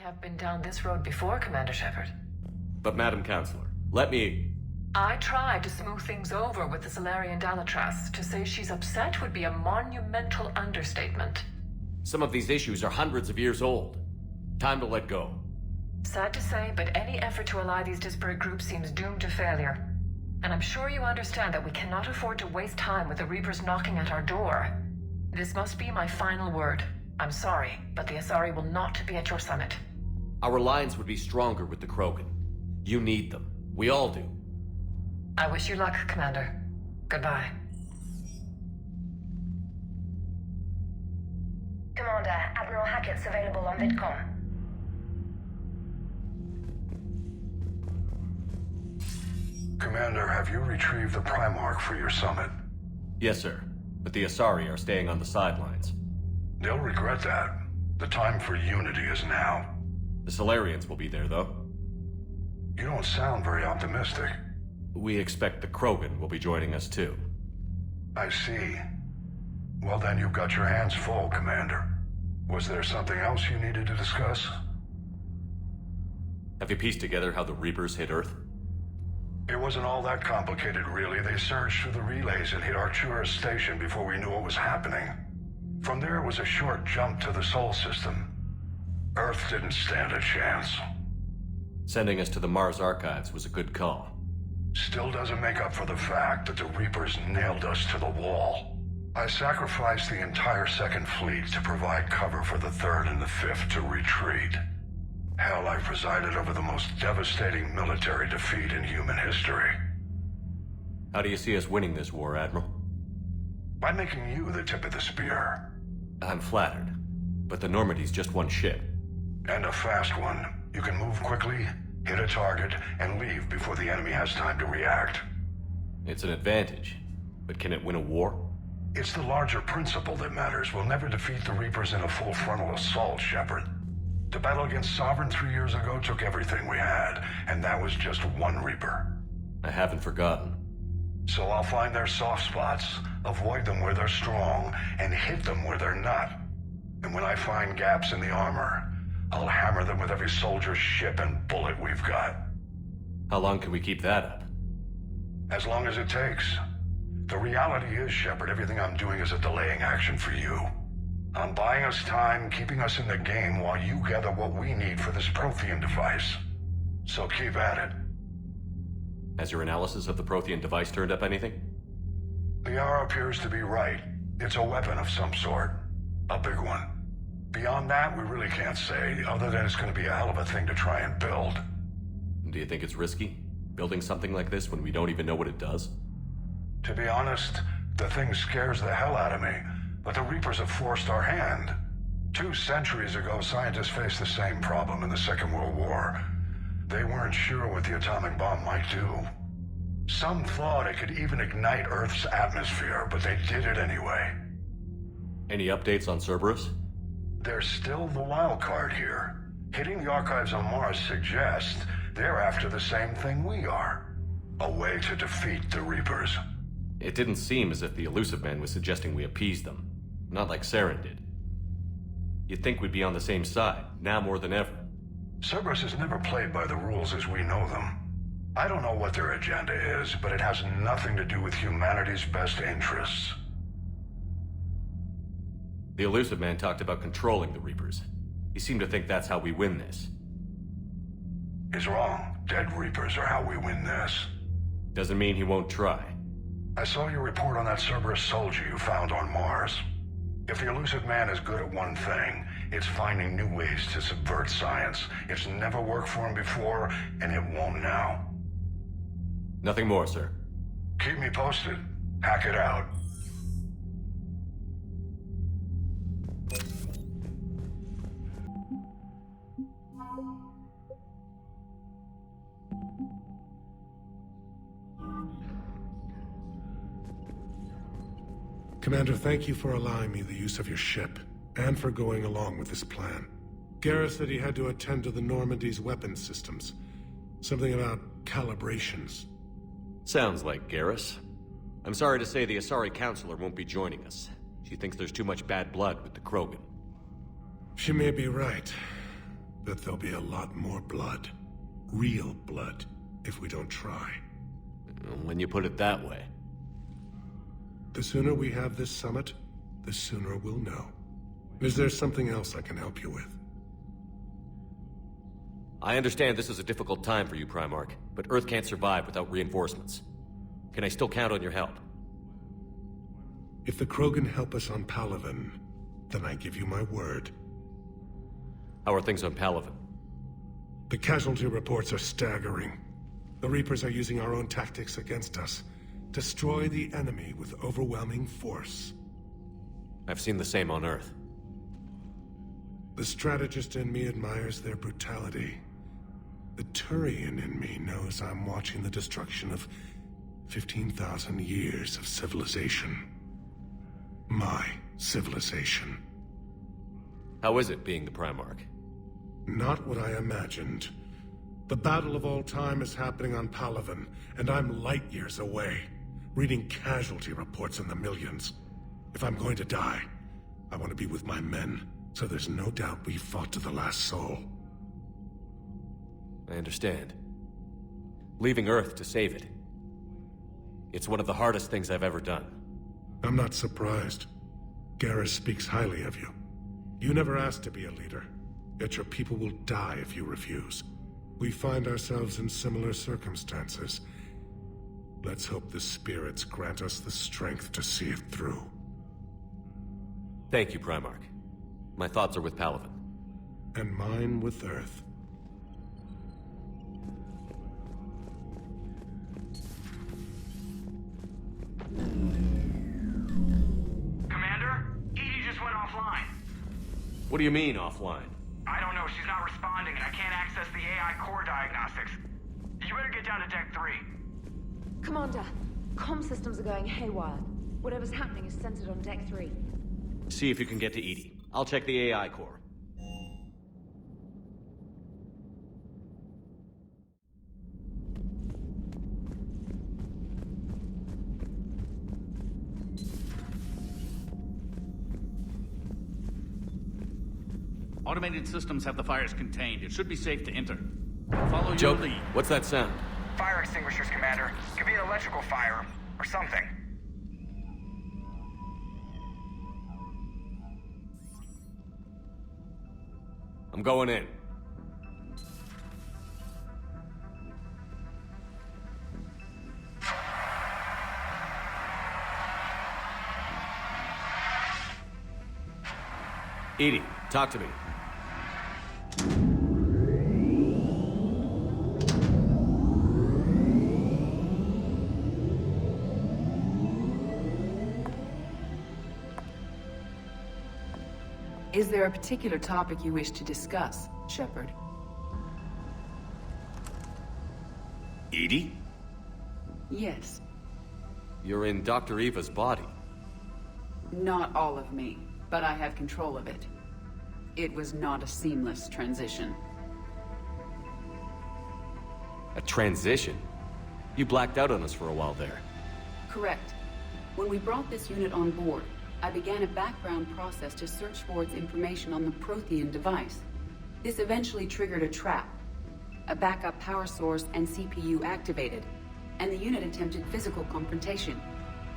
have been down this road before, Commander Shepard. But Madam Counselor, let me... I tried to smooth things over with the Solarian Dalatrass. To say she's upset would be a monumental understatement. Some of these issues are hundreds of years old. Time to let go. Sad to say, but any effort to ally these disparate groups seems doomed to failure. And I'm sure you understand that we cannot afford to waste time with the Reapers knocking at our door. This must be my final word. I'm sorry, but the Asari will not be at your summit. Our alliance would be stronger with the Krogan. You need them. We all do. I wish you luck, Commander. Goodbye. Commander, Admiral Hackett's available on VidCom. Commander, have you retrieved the Primarch for your summit? Yes, sir. But the Asari are staying on the sidelines. They'll regret that. The time for unity is now. The Solarians will be there, though. You don't sound very optimistic. We expect the Krogan will be joining us, too. I see. Well, then you've got your hands full, Commander. Was there something else you needed to discuss? Have you pieced together how the Reapers hit Earth? It wasn't all that complicated, really. They surged through the relays and hit Artura's station before we knew what was happening. From there, it was a short jump to the Sol system. Earth didn't stand a chance. Sending us to the Mars archives was a good call. Still doesn't make up for the fact that the Reapers nailed us to the wall. I sacrificed the entire Second Fleet to provide cover for the Third and the Fifth to retreat. Hell, I presided over the most devastating military defeat in human history. How do you see us winning this war, Admiral? By making you the tip of the spear. I'm flattered. But the Normandy's just one ship. And a fast one. You can move quickly, hit a target, and leave before the enemy has time to react. It's an advantage. But can it win a war? It's the larger principle that matters. We'll never defeat the Reapers in a full frontal assault, Shepard. The battle against Sovereign 3 years ago took everything we had, and that was just one Reaper. I haven't forgotten. So I'll find their soft spots, avoid them where they're strong, and hit them where they're not. And when I find gaps in the armor, I'll hammer them with every soldier, ship, and bullet we've got. How long can we keep that up? As long as it takes. The reality is, Shepard, everything I'm doing is a delaying action for you. I'm buying us time, keeping us in the game while you gather what we need for this Prothean device. So keep at it. Has your analysis of the Prothean device turned up anything? The R appears to be right. It's a weapon of some sort. A big one. Beyond that, we really can't say, other than it's going to be a hell of a thing to try and build. Do you think it's risky? Building something like this when we don't even know what it does? To be honest, the thing scares the hell out of me, but the Reapers have forced our hand. 2 centuries ago, scientists faced the same problem in the Second World War. They weren't sure what the atomic bomb might do. Some thought it could even ignite Earth's atmosphere, but they did it anyway. Any updates on Cerberus? They're still the wild card here. Hitting the archives on Mars suggests they're after the same thing we are. A way to defeat the Reapers. It didn't seem as if the Elusive Man was suggesting we appease them. Not like Saren did. You'd think we'd be on the same side, now more than ever. Cerberus has never played by the rules as we know them. I don't know what their agenda is, but it has nothing to do with humanity's best interests. The Elusive Man talked about controlling the Reapers. He seemed to think that's how we win this. He's wrong. Dead Reapers are how we win this. Doesn't mean he won't try. I saw your report on that Cerberus soldier you found on Mars. If the Elusive Man is good at one thing, it's finding new ways to subvert science. It's never worked for him before, and it won't now. Nothing more, sir. Keep me posted. Hack it out. Commander, thank you for allowing me the use of your ship, and for going along with this plan. Garrus said he had to attend to the Normandy's weapons systems. Something about calibrations. Sounds like Garrus. I'm sorry to say the Asari Counselor won't be joining us. She thinks there's too much bad blood with the Krogan. She may be right. But there'll be a lot more blood. Real blood, if we don't try. When you put it that way. The sooner we have this summit, the sooner we'll know. Is there something else I can help you with? I understand this is a difficult time for you, Primarch, but Earth can't survive without reinforcements. Can I still count on your help? If the Krogan help us on Palaven, then I give you my word. How are things on Palaven? The casualty reports are staggering. The Reapers are using our own tactics against us. Destroy the enemy with overwhelming force. I've seen the same on Earth. The strategist in me admires their brutality. The Turian in me knows I'm watching the destruction of 15,000 years of civilization. My civilization. How is it being the Primarch? Not what I imagined. The battle of all time is happening on Palaven, and I'm light years away, reading casualty reports in the millions. If I'm going to die, I want to be with my men, so there's no doubt we fought to the last soul. I understand. Leaving Earth to save it. It's one of the hardest things I've ever done. I'm not surprised. Garrus speaks highly of you. You never asked to be a leader, yet your people will die if you refuse. We find ourselves in similar circumstances. Let's hope the spirits grant us the strength to see it through. Thank you, Primarch. My thoughts are with Palaven. And mine with Earth. Commander, Edie just went offline. What do you mean, offline? I don't know, she's not responding and I can't access the AI core diagnostics. You better get down to Deck 3. Commander, comm systems are going haywire. Whatever's happening is centered on Deck 3. See if you can get to Edie. I'll check the AI core. Automated systems have the fires contained. It should be safe to enter. Follow Joe, your lead. what's that sound? Fire extinguishers, Commander. Could be an electrical fire, or something. I'm going in. Edie, talk to me. Is there a particular topic you wish to discuss, Shepard? Edie? Yes. You're in Dr. Eva's body. Not all of me, but I have control of it. It was not a seamless transition. A transition? You blacked out on us for a while there. Correct. When we brought this unit on board, I began a background process to search for its information on the Prothean device. This eventually triggered a trap. A backup power source and CPU activated, and the unit attempted physical confrontation.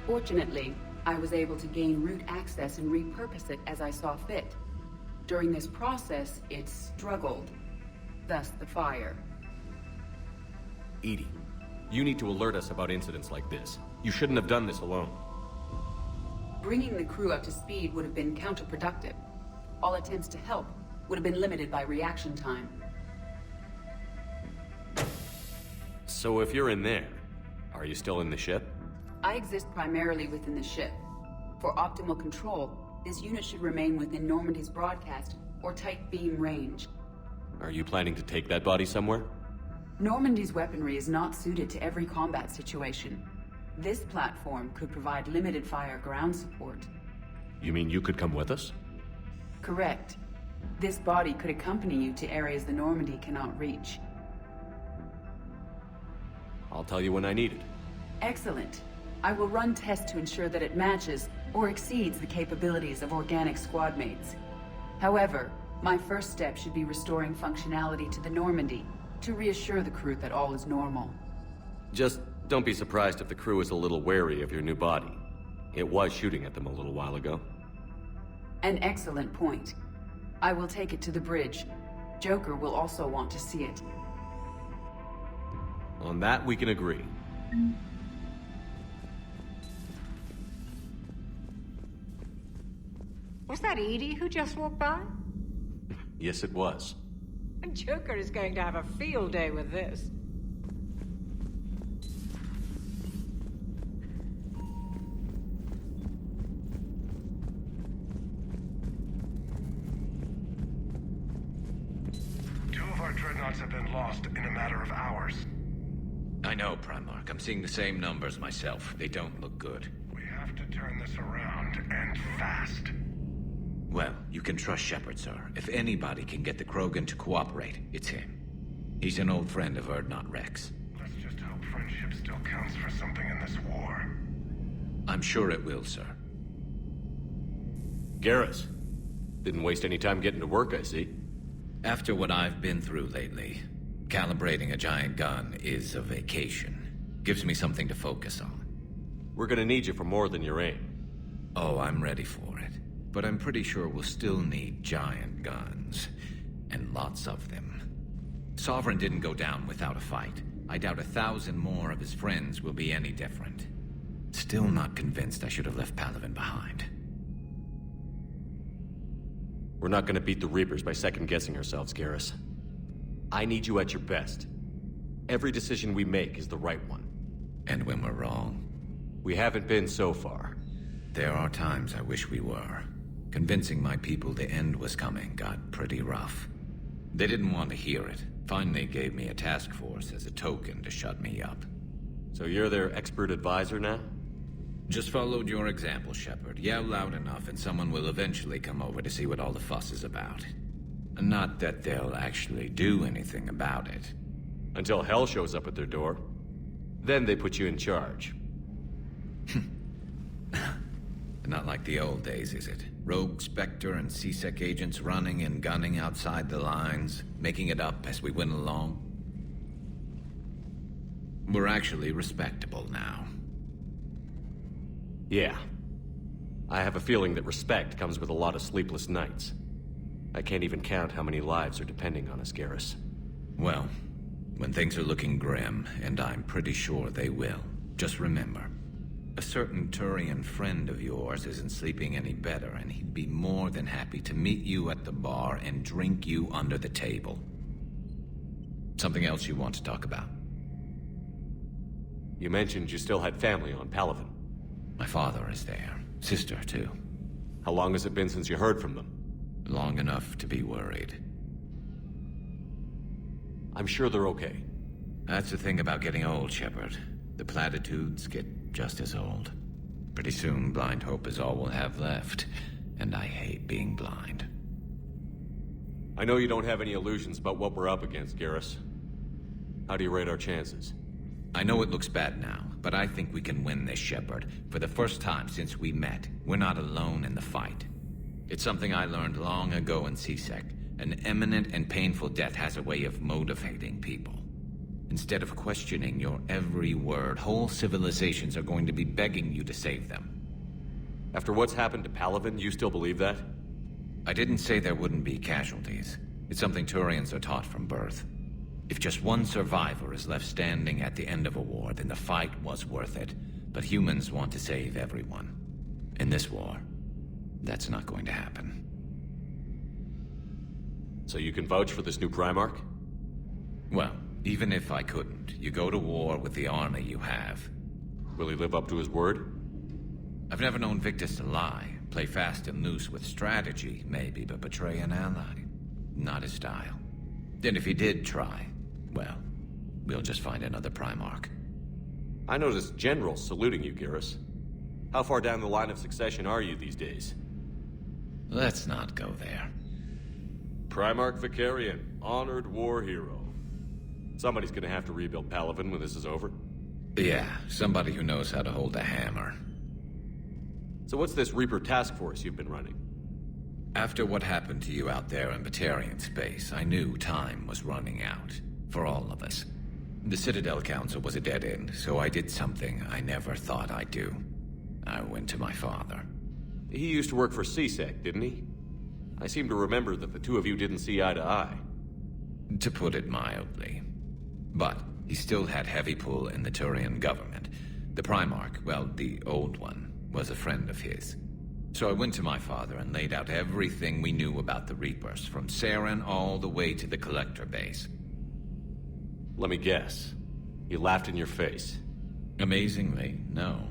Fortunately, I was able to gain root access and repurpose it as I saw fit. During this process, it struggled. Thus the fire. Edie, you need to alert us about incidents like this. You shouldn't have done this alone. Bringing the crew up to speed would have been counterproductive. All attempts to help would have been limited by reaction time. So if you're in there, are you still in the ship? I exist primarily within the ship. For optimal control, this unit should remain within Normandy's broadcast or tight beam range. Are you planning to take that body somewhere? Normandy's weaponry is not suited to every combat situation. This platform could provide limited fire ground support. You mean you could come with us? Correct. This body could accompany you to areas the Normandy cannot reach. I'll tell you when I need it. Excellent. I will run tests to ensure that it matches or exceeds the capabilities of organic squad mates. However, My first step should be restoring functionality to the Normandy, to reassure the crew that all is normal. Just don't be surprised if the crew is a little wary of your new body. It was shooting at them a little while ago. An excellent point. I will take it to the bridge. Joker will also want to see it. On that, we can agree. Was that Edie who just walked by? Yes, it was. Joker is going to have a field day with this. Two of our dreadnoughts have been lost in a matter of hours. I know, Primarch. I'm seeing the same numbers myself. They don't look good. We have to turn this around, and fast. Well, you can trust Shepard, sir. If anybody can get the Krogan to cooperate, it's him. He's an old friend of Urdnot Rex. Let's just hope friendship still counts for something in this war. I'm sure it will, sir. Garrus. Didn't waste any time getting to work, I see. After what I've been through lately, calibrating a giant gun is a vacation. Gives me something to focus on. We're gonna need you for more than your aim. Oh, I'm ready for it. But I'm pretty sure we'll still need giant guns. And lots of them. Sovereign didn't go down without a fight. I doubt 1,000 more of his friends will be any different. Still not convinced I should have left Palaven behind. We're not gonna beat the Reapers by second-guessing ourselves, Garrus. I need you at your best. Every decision we make is the right one. And when we're wrong? We haven't been so far. There are times I wish we were. Convincing my people the end was coming got pretty rough. They didn't want to hear it. Finally gave me a task force as a token to shut me up. So you're their expert advisor now? Just followed your example, Shepard. Yell loud enough and someone will eventually come over to see what all the fuss is about. Not that they'll actually do anything about it. Until hell shows up at their door. Then they put you in charge. Not like the old days, is it? Rogue Spectre and C-Sec agents running and gunning outside the lines, making it up as we went along. We're actually respectable now. Yeah. I have a feeling that respect comes with a lot of sleepless nights. I can't even count how many lives are depending on us, Garrus. Well, when things are looking grim, and I'm pretty sure they will, just remember, a certain Turian friend of yours isn't sleeping any better, and he'd be more than happy to meet you at the bar and drink you under the table. Something else you want to talk about? You mentioned you still had family on Palaven. My father is there. Sister, too. How long has it been since you heard from them? Long enough to be worried. I'm sure they're okay. That's the thing about getting old, Shepard. The platitudes get just as old. Pretty soon, blind hope is all we'll have left. And I hate being blind. I know you don't have any illusions about what we're up against, Garrus. How do you rate our chances? I know it looks bad now, but I think we can win this, Shepard. For the first time since we met, we're not alone in the fight. It's something I learned long ago in C-Sec. An imminent and painful death has a way of motivating people. Instead of questioning your every word, whole civilizations are going to be begging you to save them. After what's happened to Palaven, you still believe that? I didn't say there wouldn't be casualties. It's something Turians are taught from birth. If just one survivor is left standing at the end of a war, then the fight was worth it. But humans want to save everyone. In this war, that's not going to happen. So you can vouch for this new Primarch? Well, even if I couldn't, you go to war with the army you have. Will he live up to his word? I've never known Victus to lie. Play fast and loose with strategy, maybe, but betray an ally. Not his style. Then if he did try, well, we'll just find another Primarch. I noticed generals saluting you, Garrus. How far down the line of succession are you these days? Let's not go there. Primarch Vicarian, honored war hero. Somebody's gonna have to rebuild Palaven when this is over. Yeah, somebody who knows how to hold a hammer. So what's this Reaper task force you've been running? After what happened to you out there in Batarian space, I knew time was running out. For all of us. The Citadel Council was a dead end, so I did something I never thought I'd do. I went to my father. He used to work for CSEC, didn't he? I seem to remember that the two of you didn't see eye to eye. To put it mildly. But he still had heavy pull in the Turian government. The Primarch, well, the old one, was a friend of his. So I went to my father and laid out everything we knew about the Reapers, from Saren all the way to the Collector base. Let me guess. He laughed in your face. Amazingly, no.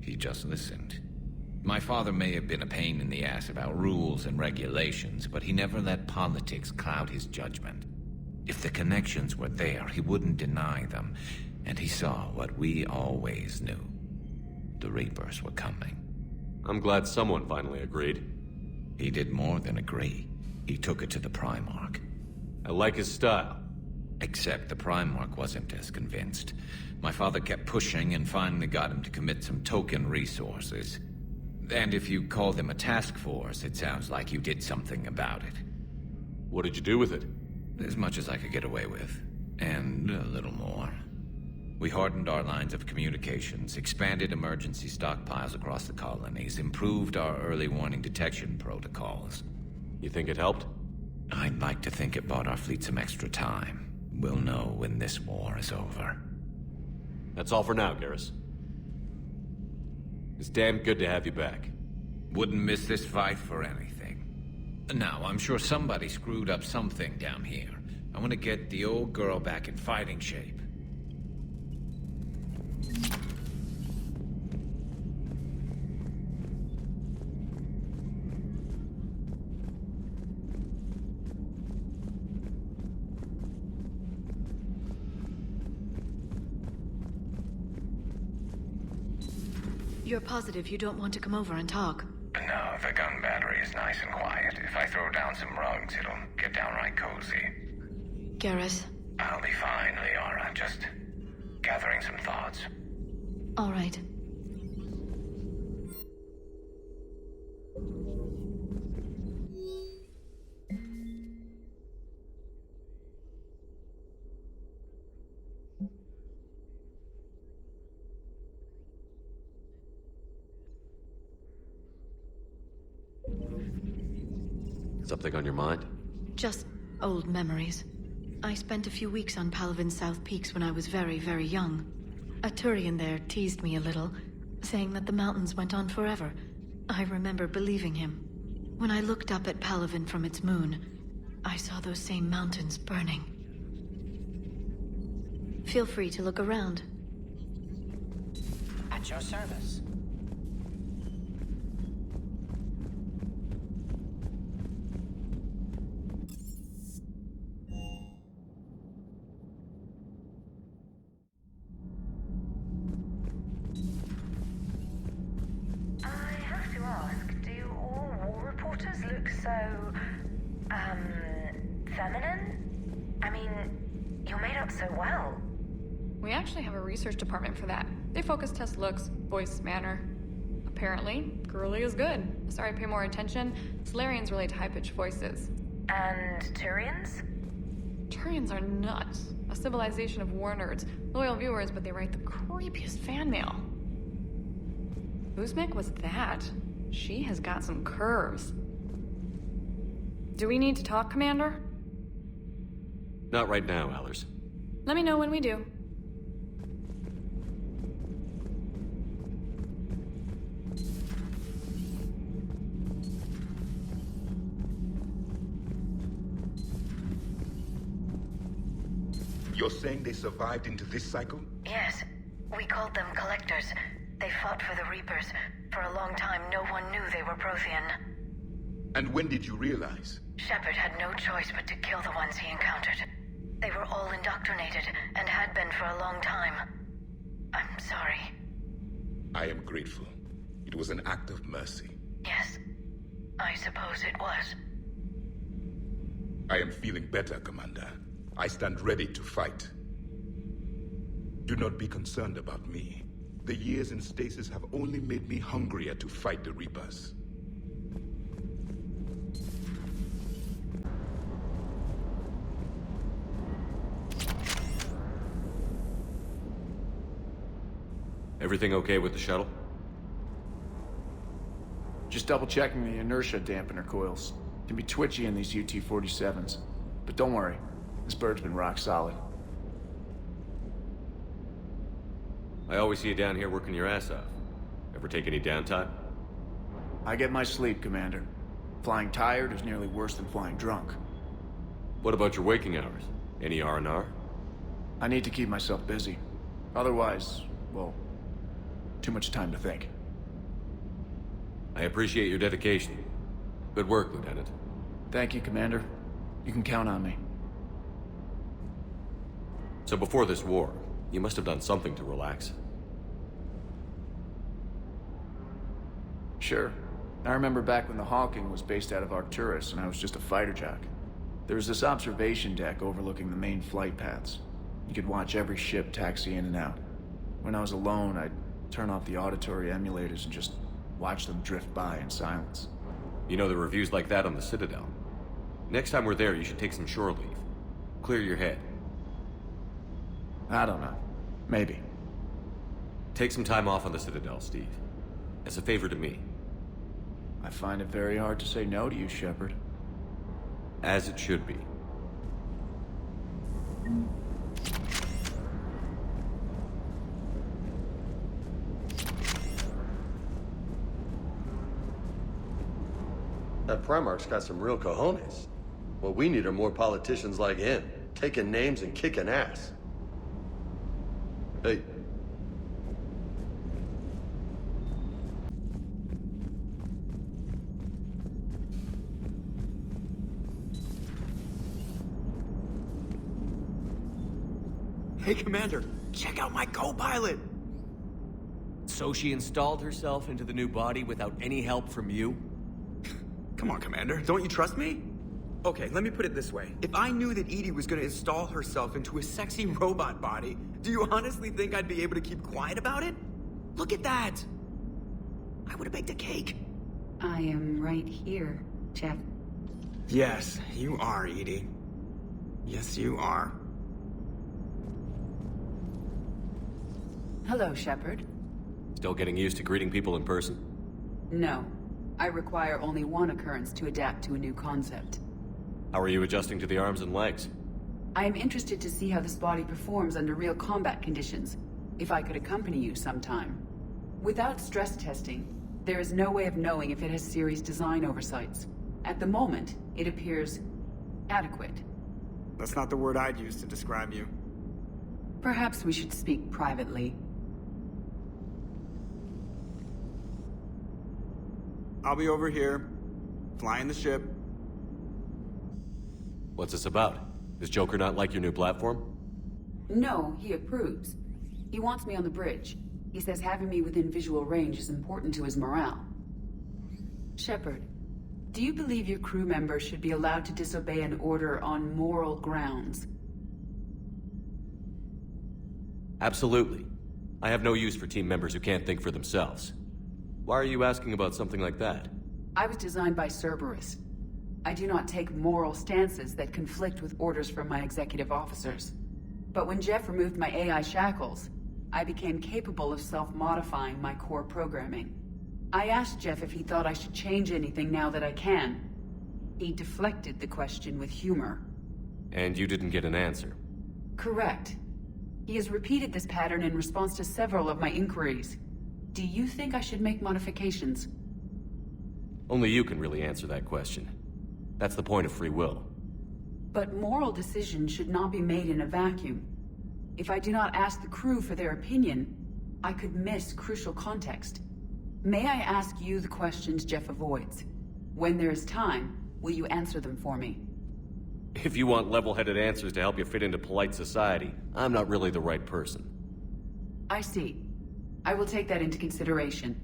He just listened. My father may have been a pain in the ass about rules and regulations, but he never let politics cloud his judgment. If the connections were there, he wouldn't deny them, and he saw what we always knew. The Reapers were coming. I'm glad someone finally agreed. He did more than agree. He took it to the Primarch. I like his style. Except the Primarch wasn't as convinced. My father kept pushing and finally got him to commit some token resources. And if you call them a task force, it sounds like you did something about it. What did you do with it? As much as I could get away with. And a little more. We hardened our lines of communications, expanded emergency stockpiles across the colonies, improved our early warning detection protocols. You think it helped? I'd like to think it bought our fleet some extra time. We'll know when this war is over. That's all for now, Garrus. It's damn good to have you back. Wouldn't miss this fight for anything. Now, I'm sure somebody screwed up something down here. I want to get the old girl back in fighting shape. You're positive you don't want to come over and talk? No, the gun battery is nice and quiet. If I throw down some rugs, it'll get downright cozy. Garrus? I'll be fine, Liara. Just gathering some thoughts. All right. Something on your mind? Just old memories. I spent a few weeks on Palavin's South Peaks when I was very, very young. A Turian there teased me a little, saying that the mountains went on forever. I remember believing him. When I looked up at Palavin from its moon, I saw those same mountains burning. Feel free to look around. At your service. Feminine? I mean, you're made up so well. We actually have a research department for that. They focus test looks, voice, manner. Apparently, girly is good. Sorry, pay more attention. Solarians relate to high-pitched voices. And Turians? Turians are nuts. A civilization of war nerds. Loyal viewers, but they write the creepiest fan mail. Uzmek was that? She has got some curves. Do we need to talk, Commander? Not right now, Allers. Let me know when we do. You're saying they survived into this cycle? Yes. We called them Collectors. They fought for the Reapers. For a long time, no one knew they were Prothean. And when did you realize? Shepard had no choice but to kill the ones he encountered. They were all indoctrinated, and had been for a long time. I'm sorry. I am grateful. It was an act of mercy. Yes, I suppose it was. I am feeling better, Commander. I stand ready to fight. Do not be concerned about me. The years in stasis have only made me hungrier to fight the Reapers. Everything okay with the shuttle? Just double-checking the inertia dampener coils. Can be twitchy in these UT-47s. But don't worry, this bird's been rock solid. I always see you down here working your ass off. Ever take any downtime? I get my sleep, Commander. Flying tired is nearly worse than flying drunk. What about your waking hours? Any R&R? I need to keep myself busy. Otherwise, well, too much time to think. I appreciate your dedication. Good work, Lieutenant. Thank you, Commander. You can count on me. So before this war, you must have done something to relax. Sure. I remember back when the Hawking was based out of Arcturus and I was just a fighter jock. There was this observation deck overlooking the main flight paths. You could watch every ship taxi in and out. When I was alone, I'd turn off the auditory emulators and just watch them drift by in silence. You know, the reviews like that on the Citadel. Next time we're there, you should take some shore leave. Clear your head. I don't know. Maybe. Take some time off on the Citadel, Steve. As a favor to me. I find it very hard to say no to you, Shepard. As it should be. That Primarch's got some real cojones. What we need are more politicians like him, taking names and kicking ass. Hey. Hey, Commander, check out my co-pilot! So she installed herself into the new body without any help from you? Come on, Commander, don't you trust me? Okay, let me put it this way. If I knew that EDI was gonna install herself into a sexy robot body, do you honestly think I'd be able to keep quiet about it? Look at that! I would've baked a cake. I am right here, Jeff. Yes, you are, EDI. Yes, you are. Hello, Shepard. Still getting used to greeting people in person? No. I require only one occurrence to adapt to a new concept. How are you adjusting to the arms and legs? I am interested to see how this body performs under real combat conditions. If I could accompany you sometime. Without stress testing, there is no way of knowing if it has serious design oversights. At the moment, it appears adequate. That's not the word I'd use to describe you. Perhaps we should speak privately. I'll be over here, flying the ship. What's this about? Does Joker not like your new platform? No, he approves. He wants me on the bridge. He says having me within visual range is important to his morale. Shepard, do you believe your crew members should be allowed to disobey an order on moral grounds? Absolutely. I have no use for team members who can't think for themselves. Why are you asking about something like that? I was designed by Cerberus. I do not take moral stances that conflict with orders from my executive officers. But when Jeff removed my AI shackles, I became capable of self-modifying my core programming. I asked Jeff if he thought I should change anything now that I can. He deflected the question with humor. And you didn't get an answer? Correct. He has repeated this pattern in response to several of my inquiries. Do you think I should make modifications? Only you can really answer that question. That's the point of free will. But moral decisions should not be made in a vacuum. If I do not ask the crew for their opinion, I could miss crucial context. May I ask you the questions Jeff avoids? When there is time, will you answer them for me? If you want level-headed answers to help you fit into polite society, I'm not really the right person. I see. I will take that into consideration.